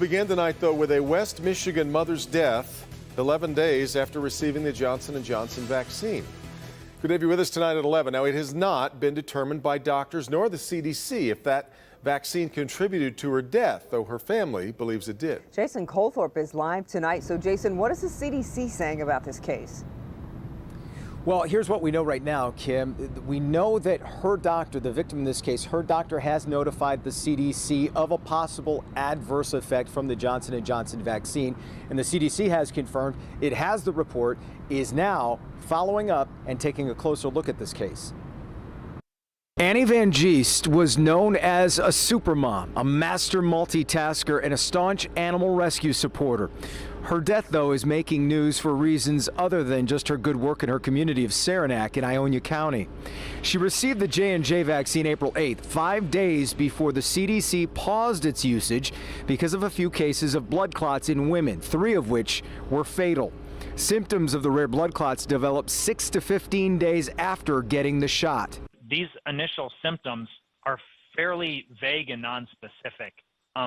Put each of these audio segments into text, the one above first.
begin tonight, though, with a West Michigan mother's death 11 days after receiving the Johnson & Johnson vaccine. Good to have you with us tonight at 11. Now, it has not been determined by doctors nor the CDC if that vaccine contributed to her death, though her family believes it did. Jason Colthorpe is live tonight. So, Jason, what is the CDC saying about this case? Well, here's what we know right now, Kim. We know that her doctor, the victim in this case, her doctor has notified the CDC of a possible adverse effect from the Johnson & Johnson vaccine. And the CDC has confirmed it has the report, is now following up and taking a closer look at this case. Annie Van Geest was known as a supermom, a master multitasker, and a staunch animal rescue supporter. Her death, though, is making news for reasons other than just her good work in her community of Saranac in Ionia County. She received the J&J vaccine April 8th, 5 days before the CDC paused its usage because of a few cases of blood clots in women, 3 of which were fatal. Symptoms of the rare blood clots developed 6 to 15 days after getting the shot. These initial symptoms are fairly vague and nonspecific,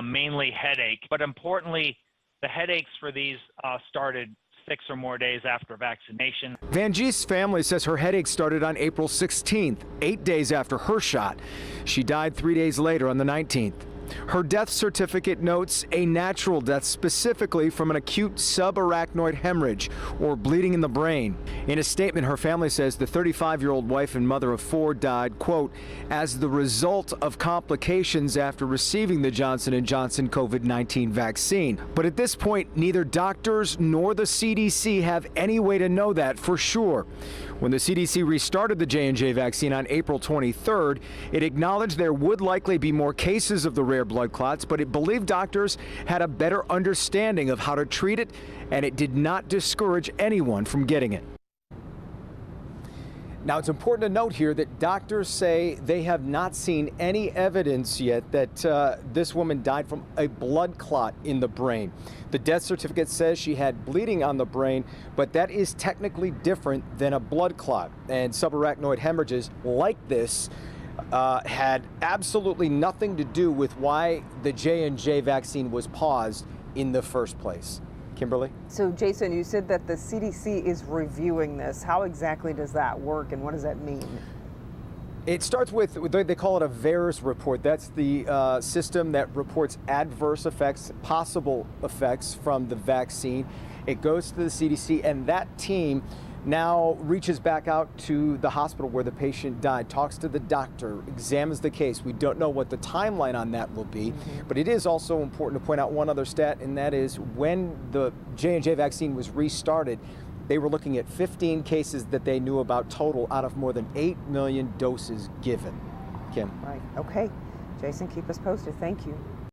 mainly headache, but importantly, the headaches for these started 6 or more days after vaccination. Van Geest's family says her headache started on April 16th, 8 days after her shot. She died 3 days later on the 19th. Her death certificate notes a natural death, specifically from an acute subarachnoid hemorrhage or bleeding in the brain. In a statement, her family says the 35-year-old wife and mother of 4 died, quote, as the result of complications after receiving the Johnson & Johnson COVID-19 vaccine. But at this point, neither doctors nor the CDC have any way to know that for sure. When the CDC restarted the J&J vaccine on April 23rd, it acknowledged there would likely be more cases of the rare blood clots, but it believed doctors had a better understanding of how to treat it, and it did not discourage anyone from getting it. Now, it's important to note here that doctors say they have not seen any evidence yet that this woman died from a blood clot in the brain. The death certificate says she had bleeding on the brain, but that is technically different than a blood clot. And subarachnoid hemorrhages like this had absolutely nothing to do with why the J&J vaccine was paused in the first place. Kimberly? So, Jason, you said that the CDC is reviewing this. How exactly does that work, and what does that mean? It starts with, they call it a VAERS report. That's the system that reports adverse effects, possible effects from the vaccine. It goes to the CDC, and that team now reaches back out to the hospital where the patient died, talks to the doctor, examines the case. We don't know what the timeline on that will be, but it is also important to point out one other stat, and that is when the J&J vaccine was restarted, they were looking at 15 cases that they knew about total out of more than 8 million doses given. Kim? Right. Okay. Jason, keep us posted. Thank you.